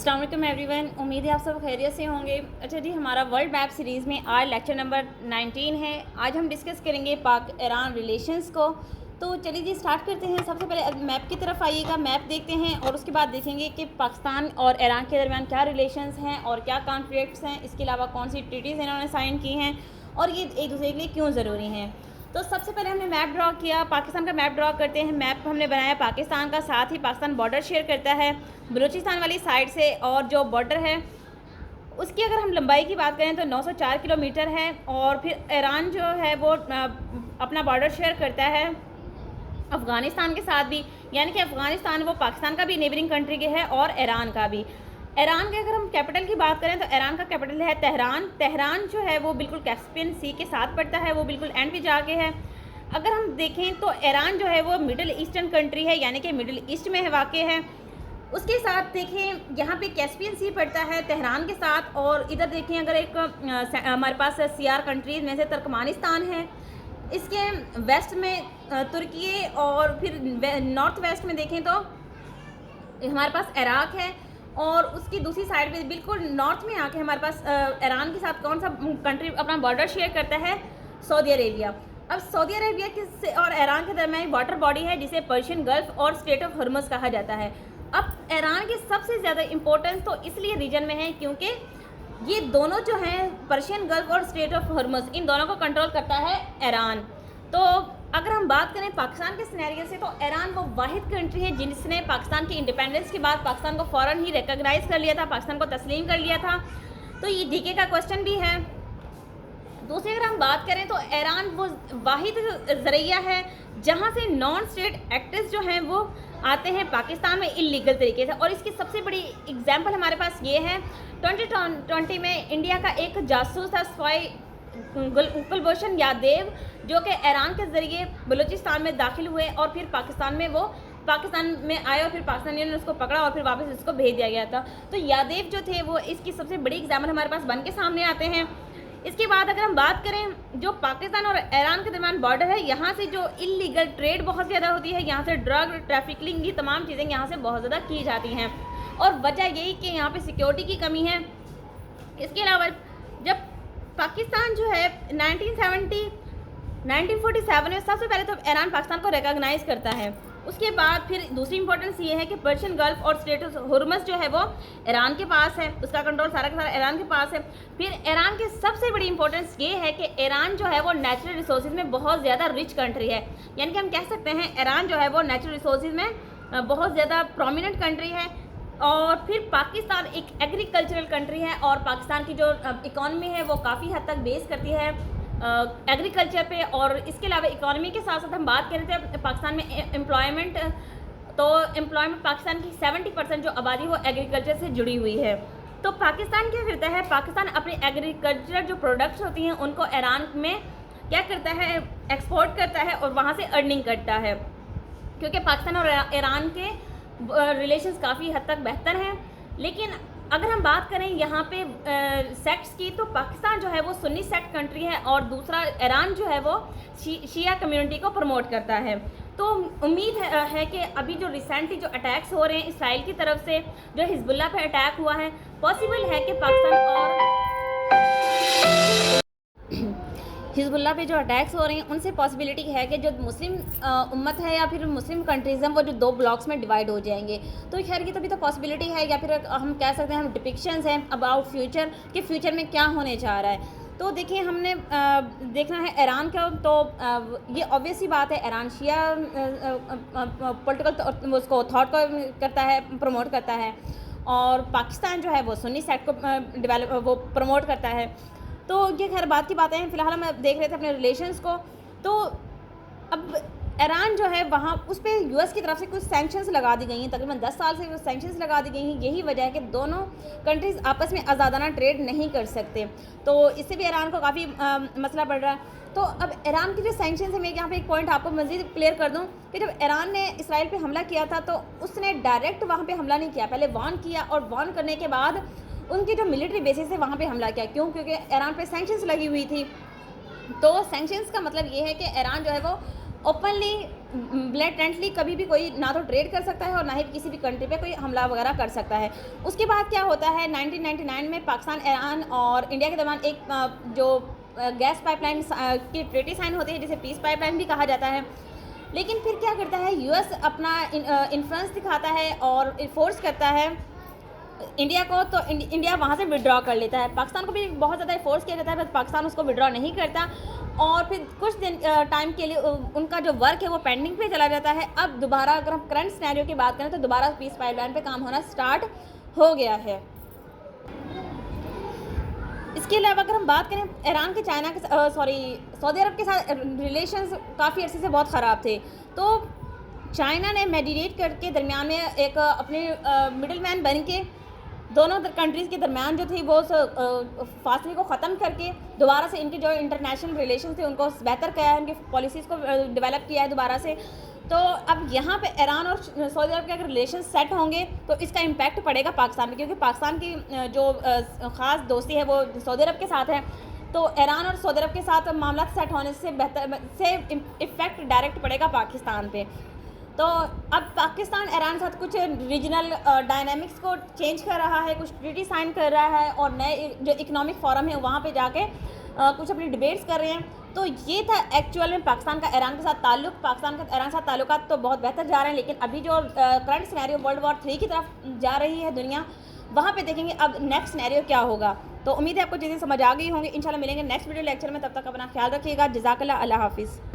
अस्सलाम वालेकुम एवरीवन, उम्मीद है आप सब खैरियत से होंगे। अच्छा जी, हमारा वर्ल्ड मैप सीरीज़ में आज लेक्चर नंबर 19 है। आज हम डिस्कस करेंगे पाक ईरान रिलेशंस को। तो चलिए जी स्टार्ट करते हैं। सबसे पहले मैप की तरफ आइएगा, मैप देखते हैं और उसके बाद देखेंगे कि पाकिस्तान और ईरान के दरमियान क्या रिलेशंस हैं और क्या कॉन्फ्लिक्ट्स हैं। इसके अलावा कौन सी ट्रीटीज़ इन्होंने साइन की हैं और ये एक दूसरे के लिए क्यों ज़रूरी हैं। तो सबसे पहले हमने मैप ड्रॉ किया, पाकिस्तान का मैप ड्रॉ करते हैं। मैप हमने बनाया पाकिस्तान का, साथ ही पाकिस्तान बॉर्डर शेयर करता है बलूचिस्तान वाली साइड से, और जो बॉर्डर है उसकी अगर हम लंबाई की बात करें तो 904 किलोमीटर है। और फिर ईरान जो है वो अपना बॉर्डर शेयर करता है अफ़गानिस्तान के साथ भी, यानी कि अफ़गानिस्तान वो पाकिस्तान का भी नेबरिंग कंट्री के है और ईरान का भी। ईरान के अगर हम कैपिटल की बात करें तो ईरान का कैपिटल है तेहरान। तेहरान जो है वो बिल्कुल कैस्पियन सी के साथ पड़ता है, वो बिल्कुल एंड पे जाके है। अगर हम देखें तो ईरान जो है वो मिडिल ईस्टर्न कंट्री है, यानी कि मिडिल ईस्ट में वाक़ है। उसके साथ देखें यहाँ पे कैस्पियन सी पड़ता है तेहरान के साथ। और इधर देखें अगर एक हमारे पास सीआर कंट्रीज़ में से तुर्कमानिस्तान है, इसके वेस्ट में तुर्की, और फिर नॉर्थ वेस्ट में देखें तो हमारे पास इराक है। और उसकी दूसरी साइड पे बिल्कुल नॉर्थ में आके हमारे पास ईरान के साथ कौन सा कंट्री अपना बॉर्डर शेयर करता है, सऊदी अरेबिया। अब सऊदी अरेबिया के और ईरान के दरमियान वाटर बॉडी है जिसे पर्शियन गल्फ और स्ट्रेट ऑफ हॉर्मज़ कहा जाता है। अब ईरान की सबसे ज़्यादा इम्पोर्टेंस तो इसलिए रीजन में है क्योंकि ये दोनों जो हैं पर्शियन गल्फ और स्ट्रेट ऑफ हॉर्मज़, इन दोनों को कंट्रोल करता है ईरान। तो अगर हम बात करें पाकिस्तान के सिनेरियो से तो ईरान वो वाहिद कंट्री है जिसने पाकिस्तान की इंडिपेंडेंस के बाद पाकिस्तान को फ़ौरन ही रिकॉग्नाइज़ कर लिया था, पाकिस्तान को तस्लीम कर लिया था। तो ये डीके का क्वेश्चन भी है। दूसरी अगर हम बात करें तो ईरान वो वाहिद ज़रिया है जहाँ से नॉन स्टेट एक्टर्स जो हैं वो आते हैं पाकिस्तान में इलीगल तरीके से। और इसकी सबसे बड़ी एग्जांपल हमारे पास ये है, 2020 में इंडिया का एक जासूस था स्पाई कुलभूषण यादव, जो कि ईरान के ज़रिए बलूचिस्तान में दाखिल हुए और फिर पाकिस्तान में आए और फिर पाकिस्तानियों ने उसको पकड़ा और फिर वापस उसको भेज दिया गया था। तो यादव जो थे वो इसकी सबसे बड़ी एग्जाम्पल हमारे पास बन के सामने आते हैं। इसके बाद अगर हम बात करें जो पाकिस्तान और ईरान के दरमियान बॉर्डर है, यहाँ से जो इलीगल ट्रेड बहुत ज़्यादा होती है, यहाँ से ड्रग ट्रैफिकिंग, ये तमाम चीज़ें यहाँ से बहुत ज़्यादा की जाती हैं। और वजह यही कि यहाँ पे सिक्योरिटी की कमी है। इसके अलावा जब पाकिस्तान जो है 1947 में सबसे पहले तो ईरान पाकिस्तान को रिकॉग्नाइज़ करता है। उसके बाद फिर दूसरी इंपॉर्टेंस ये है कि पर्शियन गल्फ और स्ट्रेट ऑफ हॉर्मज़ जो है वो ईरान के पास है, उसका कंट्रोल सारा का सारा ईरान के पास है। फिर ईरान की सबसे बड़ी इंपॉर्टेंस ये है कि ईरान जो है वो नेचुरल रिसोर्सेज में बहुत ज़्यादा रिच कंट्री है, यानी कि हम कह सकते हैं ईरान जो है वो नेचुरल रिसोर्सेज में बहुत ज़्यादा प्रोमिनेंट कंट्री है। और फिर पाकिस्तान एक एग्रीकल्चरल कंट्री है और पाकिस्तान की जो इकॉनमी है वो काफ़ी हद तक बेस करती है एग्रीकल्चर पे। और इसके अलावा इकॉनमी के साथ साथ हम बात करें तो पाकिस्तान में एम्प्लॉयमेंट पाकिस्तान की 70% जो आबादी वो एग्रीकल्चर से जुड़ी हुई है। तो पाकिस्तान क्या करता है, पाकिस्तान अपने एग्रीकल्चर जो प्रोडक्ट्स होती हैं उनको ईरान में क्या करता है, एक्सपोर्ट करता है और वहाँ से अर्निंग करता है। क्योंकि पाकिस्तान और ईरान के रिलेशंस काफ़ी हद तक बेहतर हैं। लेकिन अगर हम बात करें यहाँ पे सेक्ट्स की तो पाकिस्तान जो है वो सुन्नी सेक्ट कंट्री है और दूसरा ईरान जो है वो शिया कम्युनिटी को प्रमोट करता है। तो उम्मीद है कि अभी जो रिसेंटली जो अटैक्स हो रहे हैं इसराइल की तरफ से, जो हिजबुल्लाह पे अटैक हुआ है, पॉसिबल है कि पाकिस्तान और हिजबुल्लाह पे जो अटैक्स हो रहे हैं उनसे पॉसिबिलिटी है कि जो मुस्लिम उम्मत है या फिर मुस्लिम कंट्रीज़ हैं वो जो दो ब्लॉक्स में डिवाइड हो जाएंगे। तो खैर की तो भी तो पॉसिबिलिटी है, या फिर हम कह सकते हैं हम डिपिक्शंस हैं अबाउट फ्यूचर कि फ्यूचर में क्या होने जा रहा है। तो देखिए हमने देखना है ईरान का, तो ये ऑब्वियस ही बात है, ईरान शिया पॉलिटिकल उसको थॉट को करता है, प्रमोट करता है, और पाकिस्तान जो है वो सुन्नी सेक्ट को वो प्रमोट करता है। तो ये खैर बात की बातें हैं। फिलहाल हम देख रहे थे अपने रिलेशंस को। तो अब ईरान जो है वहाँ उस पर यूएस की तरफ से कुछ सैंक्शंस लगा दी गई हैं, तकरीबन 10 साल से कुछ सैंक्शंस लगा दी गई हैं। यही वजह है कि दोनों कंट्रीज़ आपस में आज़ादाना ट्रेड नहीं कर सकते, तो इससे भी ईरान को काफ़ी मसला पड़ रहा है। तो अब ईरान की जो सैंक्शंस है, मैं यहाँ पे एक पॉइंट आपको मज़ीद क्लियर कर दूँ कि जब ईरान ने इसराइल पे हमला किया था तो उसने डायरेक्ट वहाँ पे हमला नहीं किया, पहले वार्न किया और वार्न करने के बाद उनकी जो मिलिट्री बेसिस है वहाँ पे हमला किया। क्यों? क्योंकि ईरान पे सैंक्शंस लगी हुई थी। तो सैंक्शंस का मतलब ये है कि ईरान जो है वो ओपनली ब्लैटेंटली कभी भी कोई ना तो ट्रेड कर सकता है और ना ही किसी भी कंट्री पे कोई हमला वगैरह कर सकता है। उसके बाद क्या होता है 1999 में पाकिस्तान, ईरान और इंडिया के दरमियान एक जो गैस पाइपलाइन की ट्रीटी साइन होती है जिसे पीस पाइपलाइन भी कहा जाता है। लेकिन फिर क्या करता है यूएस अपना इन्फ्लुएंस दिखाता है और फोर्स करता है इंडिया को, तो इंडिया वहाँ से विड्रॉ कर लेता है। पाकिस्तान को भी बहुत ज़्यादा फोर्स किया जाता है बट पाकिस्तान उसको विड्रॉ नहीं करता और फिर कुछ दिन टाइम के लिए उनका जो वर्क है वो पेंडिंग पे चला जाता है। अब दोबारा अगर हम करंट सिनेरियो की बात करें तो दोबारा पीस पाइपलाइन पे काम होना स्टार्ट हो गया है। इसके अलावा अगर हम बात करें ईरान के चाइना के सऊदी अरब के साथ रिलेशंस काफ़ी अर्से से बहुत ख़राब थे, तो चाइना ने मेडिएट करके दरमियान में एक अपने मिडिल मैन बन के दोनों कंट्रीज़ के दरमियान जो थी वो फासले को ख़त्म करके दोबारा से इनके जो इंटरनेशनल रिलेशन थे उनको बेहतर किया है, उनकी पॉलिसीज़ को डेवलप किया है दोबारा से। तो अब यहाँ पे ईरान और सऊदी अरब के अगर रिलेशन सेट होंगे तो इसका इम्पैक्ट पड़ेगा पाकिस्तान में, क्योंकि पाकिस्तान की जो ख़ास दोस्ती है वो सऊदी अरब के साथ है। तो ईरान और सऊदी अरब के साथ मामला सेट होने से बेहतर से इफ़ेक्ट डायरेक्ट पड़ेगा पाकिस्तान पे। तो अब पाकिस्तान ईरान के साथ कुछ रीजनल डायनामिक्स को चेंज कर रहा है, कुछ ट्रीटी साइन कर रहा है और नए जो इकोनॉमिक फोरम है वहाँ पे जाके कुछ अपनी डिबेट्स कर रहे हैं। तो ये था एक्चुअल में पाकिस्तान का ईरान के साथ ताल्लुक़। पाकिस्तान का ईरान के साथ ताल्लुकात तो बहुत बेहतर जा रहे हैं, लेकिन अभी जो करंट सिनेरियो वर्ल्ड वॉर 3 की तरफ जा रही है दुनिया, वहाँ पे देखेंगे अब नेक्स्ट सिनेरियो क्या होगा। तो उम्मीद है आपको चीज़ें समझ आ गई होंगी। इंशाल्लाह मिलेंगे नेक्स्ट वीडियो लेक्चर में, तब तक अपना ख्याल रखिएगा। जज़ाकल्लाह, अल्लाह हाफिज़।